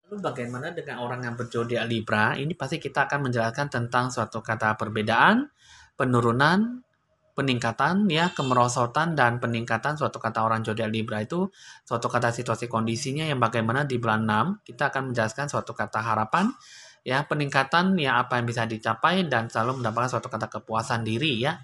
Lalu bagaimana dengan orang yang berzodiak Libra? Ini pasti kita akan menjelaskan tentang suatu kata perbedaan, penurunan, peningkatan ya, kemerosotan dan peningkatan suatu kata orang zodiak Libra itu suatu kata situasi kondisinya yang bagaimana di bulan 6 kita akan menjelaskan suatu kata harapan ya, peningkatan ya apa yang bisa dicapai dan selalu mendapatkan suatu kata kepuasan diri ya.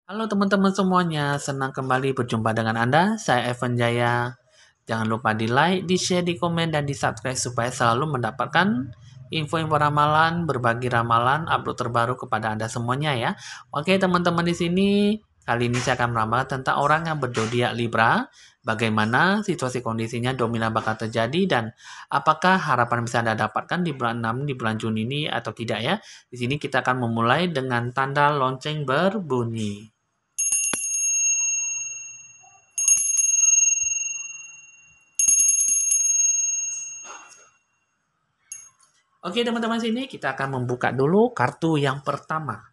Halo teman-teman semuanya, senang kembali berjumpa dengan Anda. Saya Evan Jaya. Jangan lupa di like, di share, di komen, dan di subscribe supaya selalu mendapatkan info-info ramalan, berbagi ramalan, upload terbaru kepada Anda semuanya ya. Oke teman-teman di sini, kali ini saya akan meramal tentang orang yang berzodiak Libra. Bagaimana situasi kondisinya dominan bakal terjadi dan apakah harapan bisa Anda dapatkan di bulan 6 di bulan Juni ini atau tidak ya. Di sini kita akan memulai dengan tanda lonceng berbunyi. Oke, teman-teman sini kita akan membuka dulu kartu yang pertama.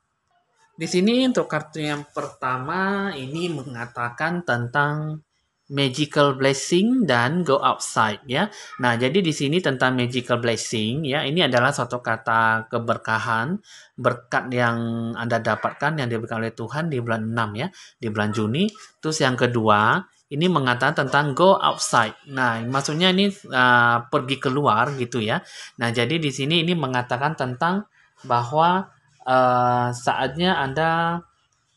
Di sini untuk kartu yang pertama ini mengatakan tentang magical blessing dan go outside ya. Nah, jadi di sini tentang magical blessing ya, ini adalah suatu kata keberkahan, berkat yang Anda dapatkan yang diberikan oleh Tuhan di bulan 6 ya, di bulan Juni. Terus yang kedua, ini mengatakan tentang go outside. Nah, maksudnya ini pergi keluar gitu ya. Nah, jadi di sini ini mengatakan tentang bahwa saatnya Anda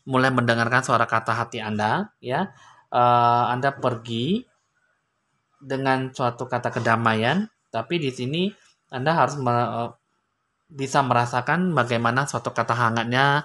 mulai mendengarkan suara kata hati Anda, ya. Anda pergi dengan suatu kata kedamaian, tapi di sini Anda harus bisa merasakan bagaimana suatu kata hangatnya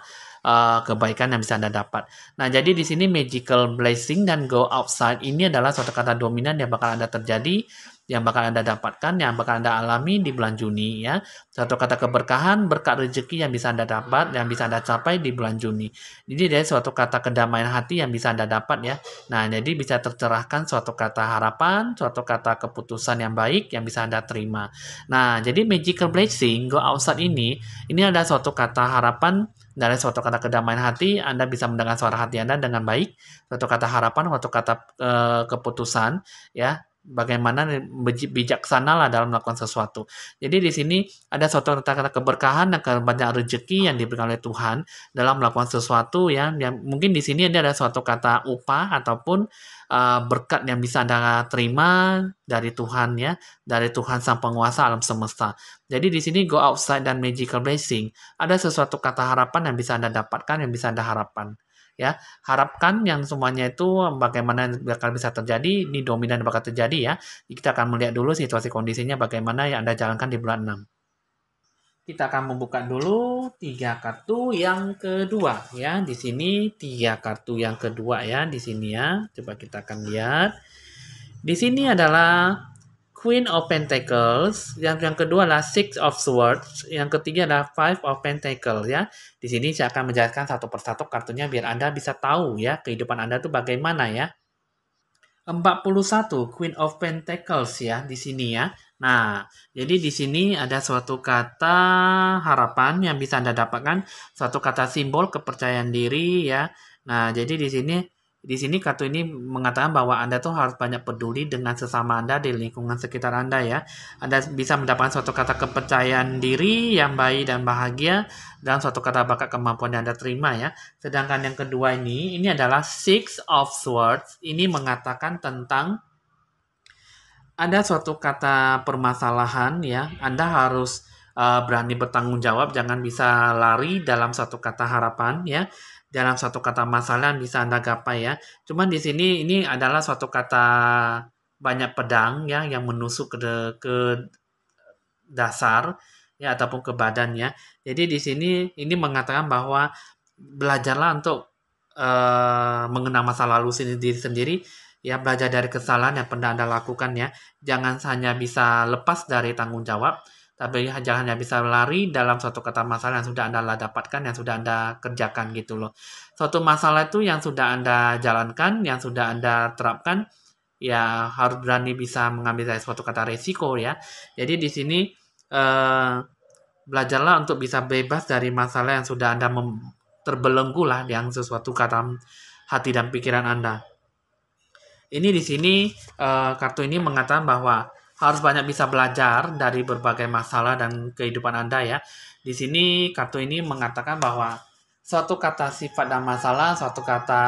kebaikan yang bisa Anda dapat. Nah, jadi di sini magical blessing dan go outside ini adalah suatu kata dominan yang bakal Anda terjadi, yang bakal Anda dapatkan, yang bakal Anda alami di bulan Juni ya. Suatu kata keberkahan, berkat rezeki yang bisa Anda dapat, yang bisa Anda capai di bulan Juni. Jadi dari suatu kata kedamaian hati yang bisa Anda dapat ya. Nah, jadi bisa tercerahkan suatu kata harapan, suatu kata keputusan yang baik yang bisa Anda terima. Nah, jadi magical blessing, go outside ini adalah suatu kata harapan dari suatu kata kedamaian hati, Anda bisa mendengar suara hati Anda dengan baik, suatu kata harapan, suatu kata keputusan, ya, bagaimana bijaksana lah dalam melakukan sesuatu. Jadi di sini ada suatu kata-kata keberkahan dan kebanyakan rezeki yang diberikan oleh Tuhan dalam melakukan sesuatu yang mungkin di sini ada suatu kata upah ataupun berkat yang bisa Anda terima dari Tuhan ya, dari Tuhan Sang Penguasa alam semesta. Jadi di sini go outside dan magical blessing ada sesuatu kata harapan yang bisa Anda dapatkan, yang bisa Anda harapkan. Ya, harapkan yang semuanya itu bagaimana bakal bisa terjadi, ini dominan bakal terjadi ya. Kita akan melihat dulu situasi kondisinya bagaimana yang Anda jalankan di bulan 6. Kita akan membuka dulu tiga kartu yang kedua ya. Di sini tiga kartu yang kedua ya di sini ya. Coba kita akan lihat. Di sini adalah Queen of Pentacles, yang kedua adalah Six of Swords, yang ketiga adalah Five of Pentacles ya. Di sini saya akan menjelaskan satu persatu kartunya biar Anda bisa tahu ya kehidupan Anda tuh bagaimana ya. 41 Queen of Pentacles ya di sini ya. Nah, jadi di sini ada suatu kata harapan yang bisa Anda dapatkan, suatu kata simbol kepercayaan diri ya. Nah, jadi di sini kartu ini mengatakan bahwa Anda tuh harus banyak peduli dengan sesama Anda di lingkungan sekitar Anda ya. Anda bisa mendapatkan suatu kata kepercayaan diri yang baik dan bahagia dan suatu kata bakat kemampuan yang Anda terima ya. Sedangkan yang kedua ini adalah Six of Swords. Ini mengatakan tentang ada suatu kata permasalahan ya. Anda harus berani bertanggung jawab, jangan bisa lari dalam satu kata harapan ya. Dalam satu kata masalah yang bisa Anda gapai ya. Cuman di sini ini adalah suatu kata banyak pedang ya yang menusuk ke dasar ya ataupun ke badannya. Jadi di sini ini mengatakan bahwa belajarlah untuk mengenal masa lalu sendiri ya, belajar dari kesalahan yang pernah Anda lakukan ya. Jangan hanya bisa lepas dari tanggung jawab, tapi jangan hanya bisa lari dalam suatu kata masalah yang sudah Anda dapatkan, yang sudah Anda kerjakan gitu loh. Suatu masalah itu yang sudah Anda jalankan, yang sudah Anda terapkan, ya harus berani bisa mengambil dari suatu kata resiko ya. Jadi di sini eh, belajarlah untuk bisa bebas dari masalah yang sudah Anda terbelenggu lah yang sesuatu kata hati dan pikiran Anda. Ini di sini kartu ini mengatakan bahwa harus banyak bisa belajar dari berbagai masalah dan kehidupan Anda ya. Di sini kartu ini mengatakan bahwa suatu kata sifat dan masalah, suatu kata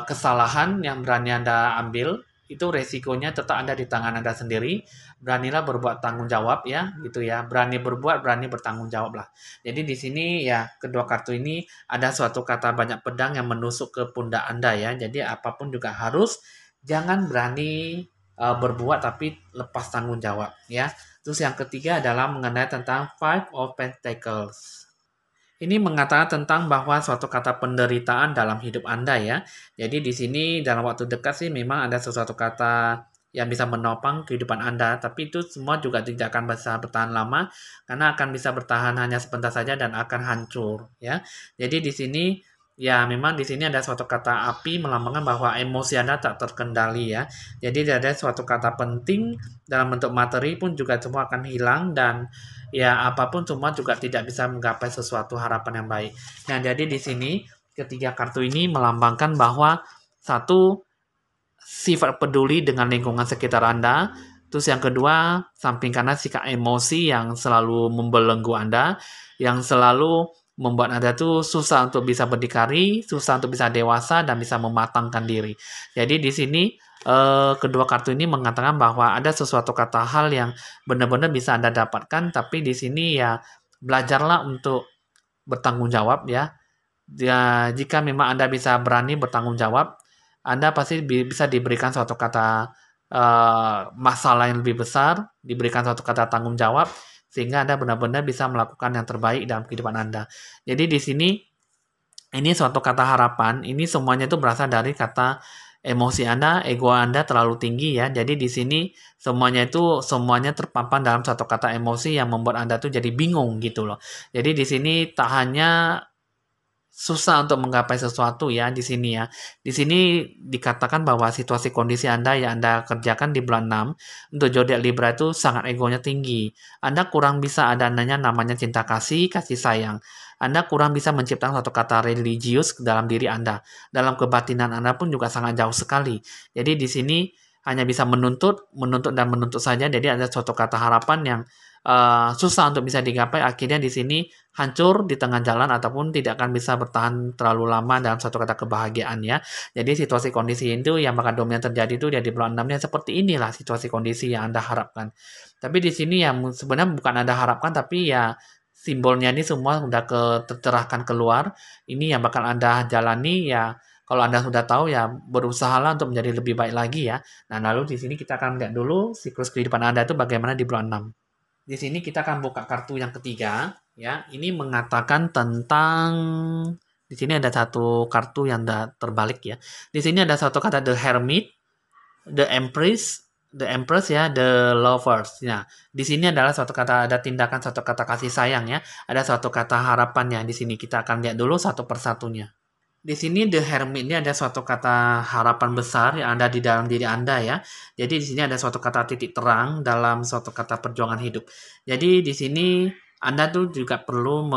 kesalahan yang berani Anda ambil, itu resikonya tetap ada di tangan Anda sendiri. Beranilah berbuat tanggung jawab ya, gitu ya. Berani berbuat, berani bertanggung jawab lah. Jadi di sini ya kedua kartu ini ada suatu kata banyak pedang yang menusuk ke pundak Anda ya. Jadi apapun juga harus jangan berani berbuat tapi lepas tanggung jawab ya. Terus yang ketiga adalah mengenai tentang Five of Pentacles. Ini mengatakan tentang bahwa suatu kata penderitaan dalam hidup Anda ya. Jadi di sini dalam waktu dekat sih memang ada sesuatu kata yang bisa menopang kehidupan Anda, tapi itu semua juga tidak akan bisa bertahan lama karena akan bisa bertahan hanya sebentar saja dan akan hancur ya. Jadi di sini ya memang di sini ada suatu kata api melambangkan bahwa emosi Anda tak terkendali ya. Jadi ada suatu kata penting dalam bentuk materi pun juga semua akan hilang dan ya apapun semua juga tidak bisa menggapai sesuatu harapan yang baik. Nah, jadi di sini ketiga kartu ini melambangkan bahwa satu sifat peduli dengan lingkungan sekitar Anda. Terus yang kedua, samping kanan sikap emosi yang selalu membelenggu Anda, yang selalu membuat Anda tuh susah untuk bisa berdikari, susah untuk bisa dewasa dan bisa mematangkan diri. Jadi di sini kedua kartu ini mengatakan bahwa ada sesuatu kata hal yang benar-benar bisa Anda dapatkan, tapi di sini ya belajarlah untuk bertanggung jawab ya. Ya, jika memang Anda bisa berani bertanggung jawab, Anda pasti bisa diberikan suatu kata masalah yang lebih besar, diberikan suatu kata tanggung jawab, sehingga Anda benar-benar bisa melakukan yang terbaik dalam kehidupan Anda. Jadi di sini ini suatu kata harapan, ini semuanya itu berasal dari kata emosi Anda, ego Anda terlalu tinggi ya. Jadi di sini semuanya terpampang dalam satu kata emosi yang membuat Anda tuh jadi bingung gitu loh. Jadi di sini tak hanya susah untuk menggapai sesuatu ya di sini ya. Di sini dikatakan bahwa situasi kondisi Anda yang Anda kerjakan di bulan 6 untuk zodiak Libra itu sangat egonya tinggi. Anda kurang bisa ada namanya cinta kasih, kasih sayang. Anda kurang bisa menciptakan suatu kata religius dalam diri Anda. Dalam kebatinan Anda pun juga sangat jauh sekali. Jadi di sini hanya bisa menuntut, menuntut dan menuntut saja. Jadi ada suatu kata harapan yang susah untuk bisa digapai. Akhirnya di sini hancur di tengah jalan ataupun tidak akan bisa bertahan terlalu lama dalam satu kata kebahagiaan ya. Jadi situasi kondisi itu yang bakal dominan terjadi itu ya di bulan 6 seperti inilah situasi kondisi yang Anda harapkan. Tapi di sini yang sebenarnya bukan Anda harapkan tapi ya simbolnya ini semua sudah tercerahkan keluar. Ini yang bakal Anda jalani ya. Kalau Anda sudah tahu ya berusahalah untuk menjadi lebih baik lagi ya. Nah, lalu di sini kita akan lihat dulu siklus kehidupan Anda itu bagaimana di bulan 6. Di sini kita akan buka kartu yang ketiga, ya. Ini mengatakan tentang di sini ada satu kartu yang terbalik ya. Di sini ada satu kata The Hermit, The Empress ya, The Lovers. Nah, di sini adalah suatu kata ada tindakan satu kata kasih sayang ya. Ada suatu kata harapan ya di sini kita akan lihat dulu satu persatunya. Di sini The Hermit ini ada suatu kata harapan besar yang ada di dalam diri Anda ya. Jadi di sini ada suatu kata titik terang dalam suatu kata perjuangan hidup. Jadi di sini Anda tuh juga perlu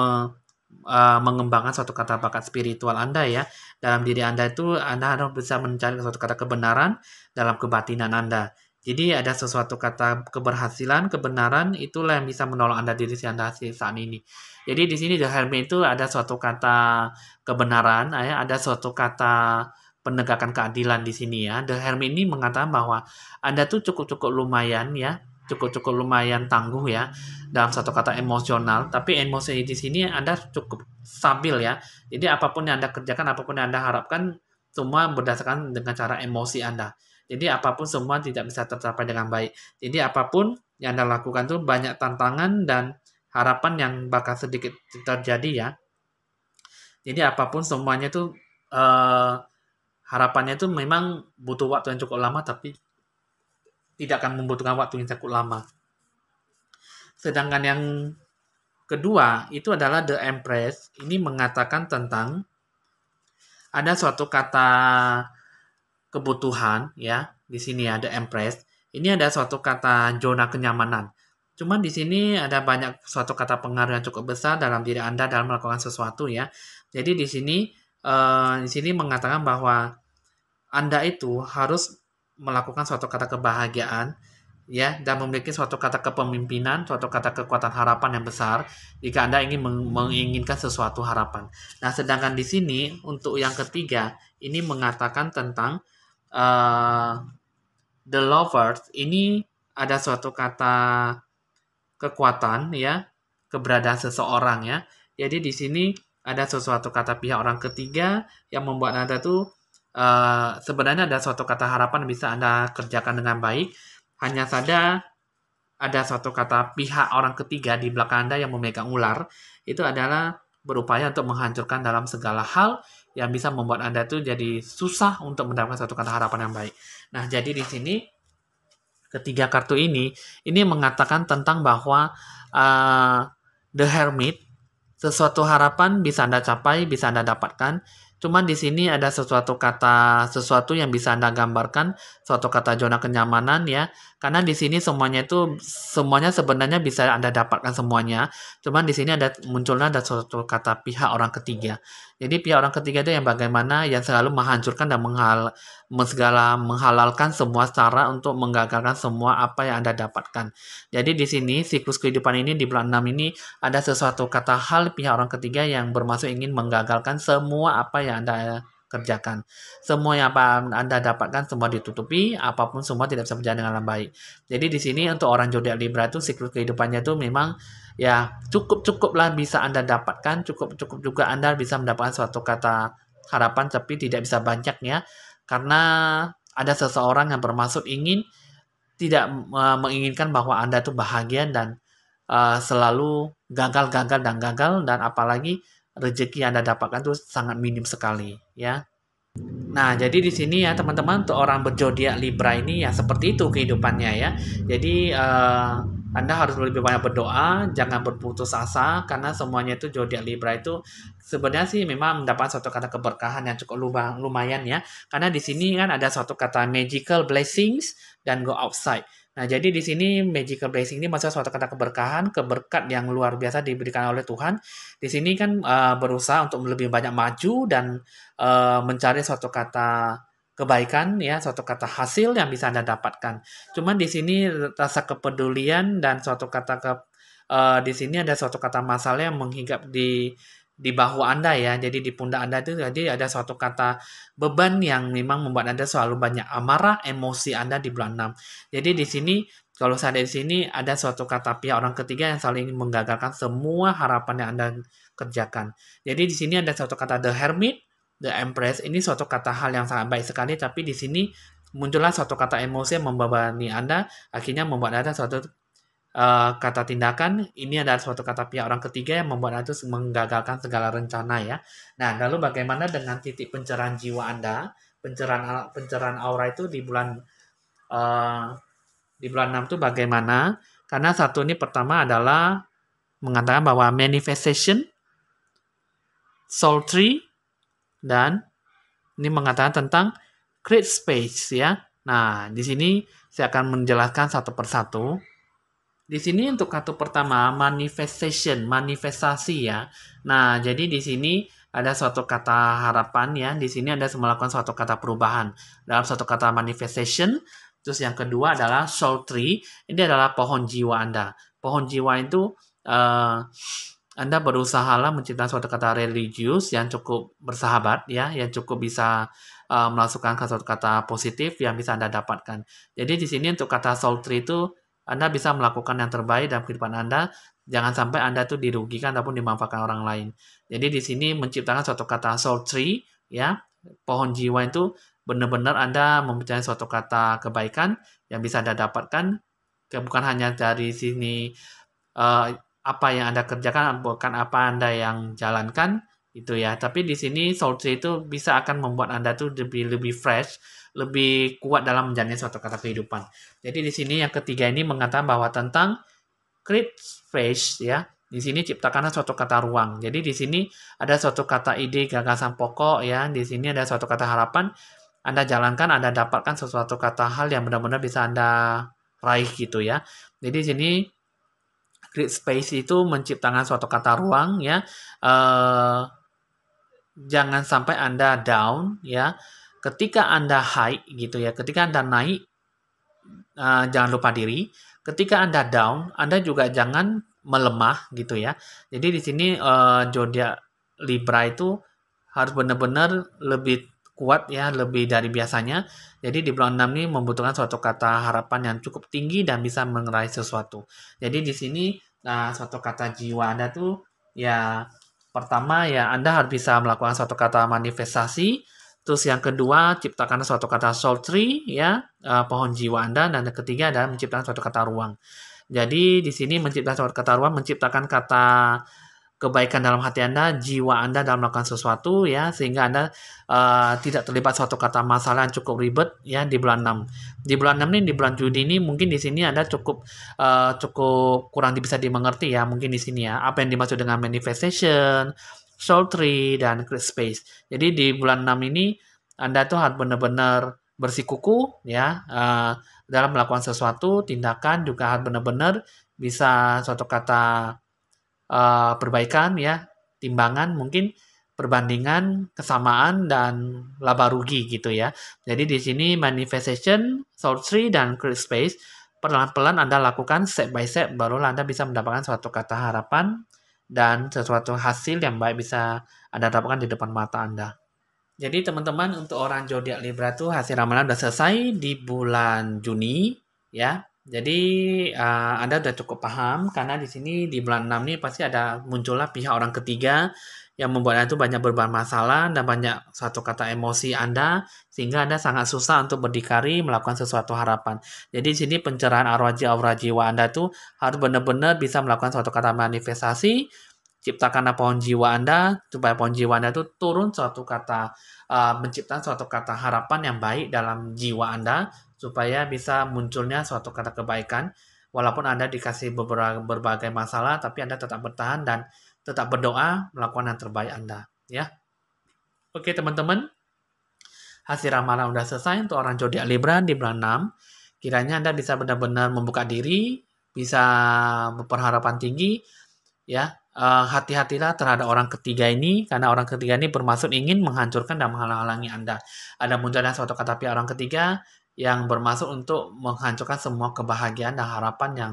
mengembangkan suatu kata bakat spiritual Anda ya. Dalam diri Anda itu Anda harus bisa mencari suatu kata kebenaran dalam kebatinan Anda. Jadi ada sesuatu kata keberhasilan, kebenaran itulah yang bisa menolong Anda diri Anda saat ini. Jadi di sini The Hermit itu ada suatu kata kebenaran, ya, ada suatu kata penegakan keadilan di sini ya. The Hermit ini mengatakan bahwa Anda tuh cukup-cukup lumayan ya, cukup-cukup lumayan tangguh ya dalam satu kata emosional, tapi emosi di sini Anda cukup stabil ya. Jadi apapun yang Anda kerjakan, apapun yang Anda harapkan, semua berdasarkan dengan cara emosi Anda. Jadi apapun semua tidak bisa tercapai dengan baik. Jadi apapun yang Anda lakukan tuh banyak tantangan dan harapan yang bakal sedikit terjadi ya. Jadi apapun semuanya tuh harapannya tuh memang butuh waktu yang cukup lama tapi tidak akan membutuhkan waktu yang cukup lama. Sedangkan yang kedua itu adalah The Empress. Ini mengatakan tentang ada suatu kata kebutuhan ya di sini ada Empress. Ini ada suatu kata zona kenyamanan. Cuman di sini ada banyak suatu kata pengaruh yang cukup besar dalam diri Anda dalam melakukan sesuatu ya. Jadi di sini mengatakan bahwa Anda itu harus melakukan suatu kata kebahagiaan ya dan memiliki suatu kata kepemimpinan, suatu kata kekuatan harapan yang besar jika Anda ingin menginginkan sesuatu harapan. Nah, sedangkan di sini untuk yang ketiga ini mengatakan tentang uh, the lovers ini ada suatu kata kekuatan ya, keberadaan seseorang ya. Jadi di sini ada sesuatu kata pihak orang ketiga yang membuat Anda tuh sebenarnya ada suatu kata harapan yang bisa Anda kerjakan dengan baik. Hanya saja ada suatu kata pihak orang ketiga di belakang Anda yang memegang ular. Itu adalah berupaya untuk menghancurkan dalam segala hal yang bisa membuat Anda tuh jadi susah untuk mendapatkan suatu kata harapan yang baik. Nah, jadi di sini ketiga kartu ini mengatakan tentang bahwa uh, The Hermit, sesuatu harapan bisa Anda capai, bisa Anda dapatkan. Cuman di sini ada sesuatu yang bisa Anda gambarkan, suatu kata zona kenyamanan ya. Karena di sini semuanya sebenarnya bisa Anda dapatkan semuanya. Cuman di sini munculnya ada suatu kata pihak orang ketiga. Jadi pihak orang ketiga itu yang bagaimana yang selalu menghancurkan dan menghalalkan semua cara untuk menggagalkan semua apa yang Anda dapatkan. Jadi di sini siklus kehidupan ini di bulan 6 ini ada sesuatu kata hal pihak orang ketiga yang bermaksud ingin menggagalkan semua apa yang Anda kerjakan. Semua yang apa Anda dapatkan semua ditutupi, apapun semua tidak bisa berjalan dengan baik. Jadi di sini untuk orang zodiak Libra itu siklus kehidupannya itu memang ya cukup-cukuplah bisa Anda dapatkan, cukup-cukup juga Anda bisa mendapatkan suatu kata harapan tapi tidak bisa banyak ya. Karena ada seseorang yang bermaksud tidak menginginkan bahwa Anda itu bahagia dan selalu gagal dan apalagi rezeki yang Anda dapatkan itu sangat minim sekali ya. Nah, jadi di sini ya teman-teman untuk orang berzodiak Libra ini ya seperti itu kehidupannya ya. Jadi Anda harus lebih banyak berdoa, jangan berputus asa karena semuanya itu zodiak Libra itu sebenarnya sih memang mendapat suatu kata keberkahan yang cukup lumayan ya. Karena di sini kan ada suatu kata magical blessings dan go outside. Nah, jadi di sini magical blessing ini maksudnya suatu kata keberkahan, keberkat yang luar biasa diberikan oleh Tuhan. Di sini kan berusaha untuk lebih banyak maju dan mencari suatu kata kebaikan ya, suatu kata hasil yang bisa Anda dapatkan. Cuman di sini rasa kepedulian dan di sini ada suatu kata masalah yang menghinggap di bahu Anda ya. Jadi di pundak Anda itu jadi ada suatu kata beban yang memang membuat Anda selalu banyak amarah, emosi Anda di bulan 6. Jadi di sini kalau saya di sini ada suatu kata pihak orang ketiga yang saling menggagalkan semua harapan yang Anda kerjakan. Jadi di sini ada suatu kata the hermit, the empress. Ini suatu kata hal yang sangat baik sekali, tapi di sini muncullah suatu kata emosi yang membebani Anda, akhirnya membuat Anda suatu kata tindakan. Ini adalah suatu kata pihak orang ketiga yang membuat Anda menggagalkan segala rencana ya. Nah, lalu bagaimana dengan titik pencerahan jiwa Anda? Pencerahan aura itu uh, di bulan 6 itu bagaimana? Karena satu ini pertama adalah mengatakan bahwa manifestation, soul tree, dan ini mengatakan tentang create space ya. Nah, di sini saya akan menjelaskan satu persatu. Di sini untuk kartu pertama manifestation, manifestasi ya. Nah, jadi di sini ada suatu kata harapan ya. Di sini ada melakukan suatu kata perubahan. Dalam suatu kata manifestation, terus yang kedua adalah soul tree. Ini adalah pohon jiwa Anda. Pohon jiwa itu Anda berusaha menciptakan suatu kata religius yang cukup bersahabat ya, yang cukup bisa memasukkan suatu kata positif yang bisa Anda dapatkan. Jadi di sini untuk kata soul tree itu Anda bisa melakukan yang terbaik dalam kehidupan Anda. Jangan sampai Anda tuh dirugikan ataupun dimanfaatkan orang lain. Jadi di sini menciptakan suatu kata soul tree ya, pohon jiwa itu benar-benar Anda mempercayai suatu kata kebaikan yang bisa Anda dapatkan, bukan hanya dari sini apa yang Anda kerjakan, bukan apa Anda yang jalankan, itu ya. Tapi di sini soul tree itu bisa akan membuat Anda tuh lebih fresh, lebih kuat dalam menjalani suatu kata kehidupan. Jadi di sini yang ketiga ini mengatakan bahwa tentang create space ya. Di sini ciptakanlah suatu kata ruang. Jadi di sini ada suatu kata ide, gagasan pokok ya. Di sini ada suatu kata harapan Anda jalankan, Anda dapatkan sesuatu kata hal yang benar-benar bisa Anda raih gitu ya. Jadi di sini create space itu menciptakan suatu kata ruang ya. Eh, jangan sampai Anda down ya. Ketika Anda high gitu ya, ketika Anda naik, jangan lupa diri. Ketika Anda down, Anda juga jangan melemah gitu ya. Jadi di sini zodiak Libra itu harus benar-benar lebih kuat ya, lebih dari biasanya. Jadi di bulan 6 ini membutuhkan suatu kata harapan yang cukup tinggi dan bisa meraih sesuatu. Jadi di sini suatu kata jiwa Anda tuh ya pertama ya Anda harus bisa melakukan suatu kata manifestasi. Terus yang kedua, ciptakan suatu kata soul tree ya, pohon jiwa Anda, dan yang ketiga adalah menciptakan suatu kata ruang. Jadi di sini menciptakan suatu kata ruang, menciptakan kata kebaikan dalam hati Anda, jiwa Anda dalam melakukan sesuatu ya, sehingga Anda tidak terlibat suatu kata masalah yang cukup ribet ya di bulan 6. Di bulan 6 ini, di bulan Juni ini mungkin di sini Anda cukup kurang bisa dimengerti ya, mungkin di sini ya. Apa yang dimaksud dengan manifestation, soul tree, dan create space. Jadi di bulan 6 ini Anda tuh harus benar-benar bersikukuh ya dalam melakukan sesuatu, tindakan juga harus benar-benar bisa suatu kata perbaikan ya, timbangan mungkin perbandingan, kesamaan dan laba rugi gitu ya. Jadi di sini manifestation, soul tree dan create space pelan-pelan Anda lakukan step by step barulah Anda bisa mendapatkan suatu kata harapan dan sesuatu hasil yang baik bisa Anda dapatkan di depan mata Anda. Jadi teman-teman untuk orang zodiak Libra tuh hasil ramalan udah selesai di bulan Juni ya. Jadi Anda udah cukup paham karena di sini di bulan 6 nih pasti ada muncullah pihak orang ketiga yang membuat Anda tuh banyak bermasalah dan banyak satu kata emosi Anda sehingga Anda sangat susah untuk berdikari melakukan sesuatu harapan. Jadi di sini pencerahan aura jiwa Anda tuh harus benar-benar bisa melakukan suatu kata manifestasi, ciptakanlah pohon jiwa Anda supaya pohon jiwa Anda itu turun suatu kata menciptakan suatu kata harapan yang baik dalam jiwa Anda supaya bisa munculnya suatu kata kebaikan walaupun Anda dikasih berbagai masalah tapi Anda tetap bertahan dan tetap berdoa melakukan yang terbaik Anda ya. Oke teman-teman, hasil ramalan udah selesai untuk orang zodiak Libra di bulan 6. Kiranya Anda bisa benar-benar membuka diri, bisa berharapan tinggi ya. Hati-hatilah terhadap orang ketiga ini karena orang ketiga ini bermaksud ingin menghancurkan dan menghalang-halangi Anda. Ada munculnya suatu kata pihak orang ketiga yang bermaksud untuk menghancurkan semua kebahagiaan dan harapan yang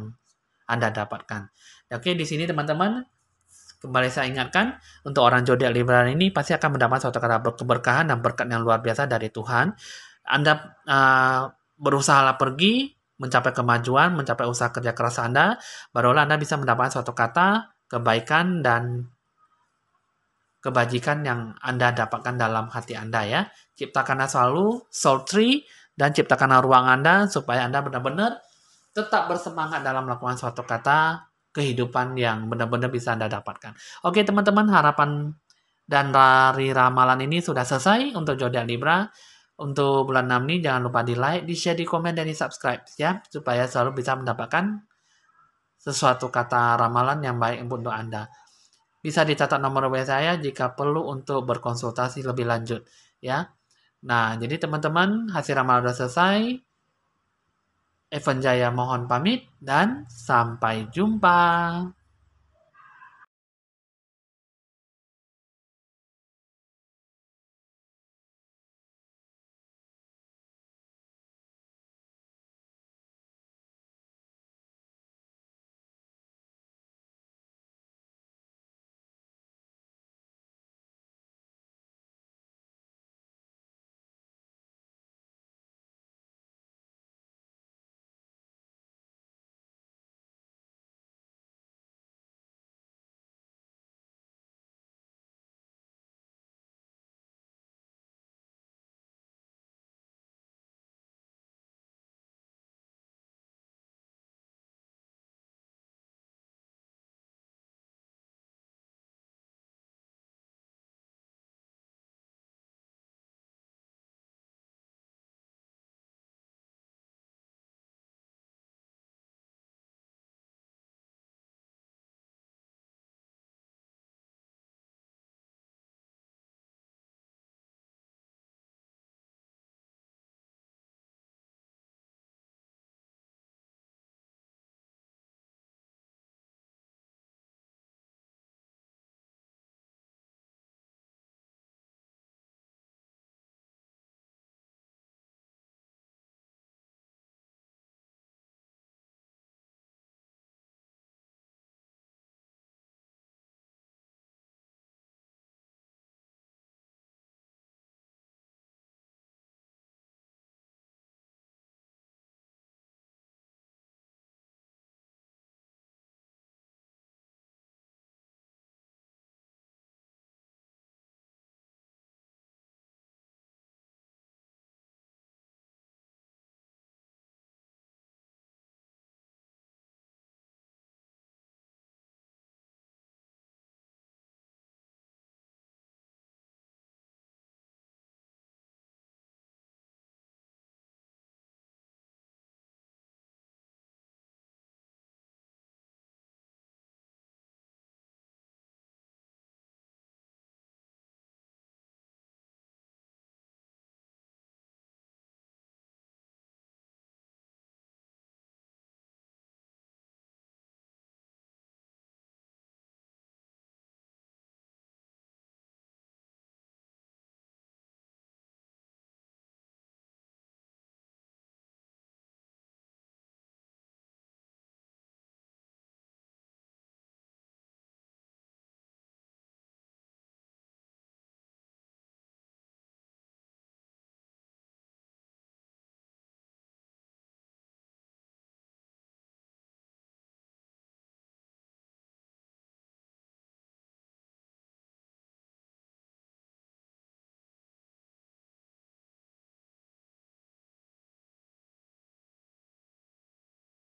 Anda dapatkan. Oke, di sini teman-teman, kembali saya ingatkan, untuk orang zodiak Libra ini pasti akan mendapat suatu kata keberkahan dan berkat yang luar biasa dari Tuhan. Anda berusahalah pergi, mencapai kemajuan, mencapai usaha kerja keras Anda, barulah Anda bisa mendapatkan suatu kata kebaikan dan kebajikan yang Anda dapatkan dalam hati Anda ya. Ciptakanlah selalu soul tree dan ciptakanlah ruang Anda supaya Anda benar-benar tetap bersemangat dalam melakukan suatu kata kehidupan yang benar-benar bisa Anda dapatkan. Oke teman-teman, harapan dan dari ramalan ini sudah selesai untuk zodiak Libra. Untuk bulan 6 ini jangan lupa di like, di share, di komen, dan di subscribe ya. Supaya selalu bisa mendapatkan sesuatu kata ramalan yang baik untuk Anda. Bisa dicatat nomor WA saya jika perlu untuk berkonsultasi lebih lanjut ya. Nah, jadi teman-teman, hasil ramalan sudah selesai. Evan Jaya mohon pamit dan sampai jumpa.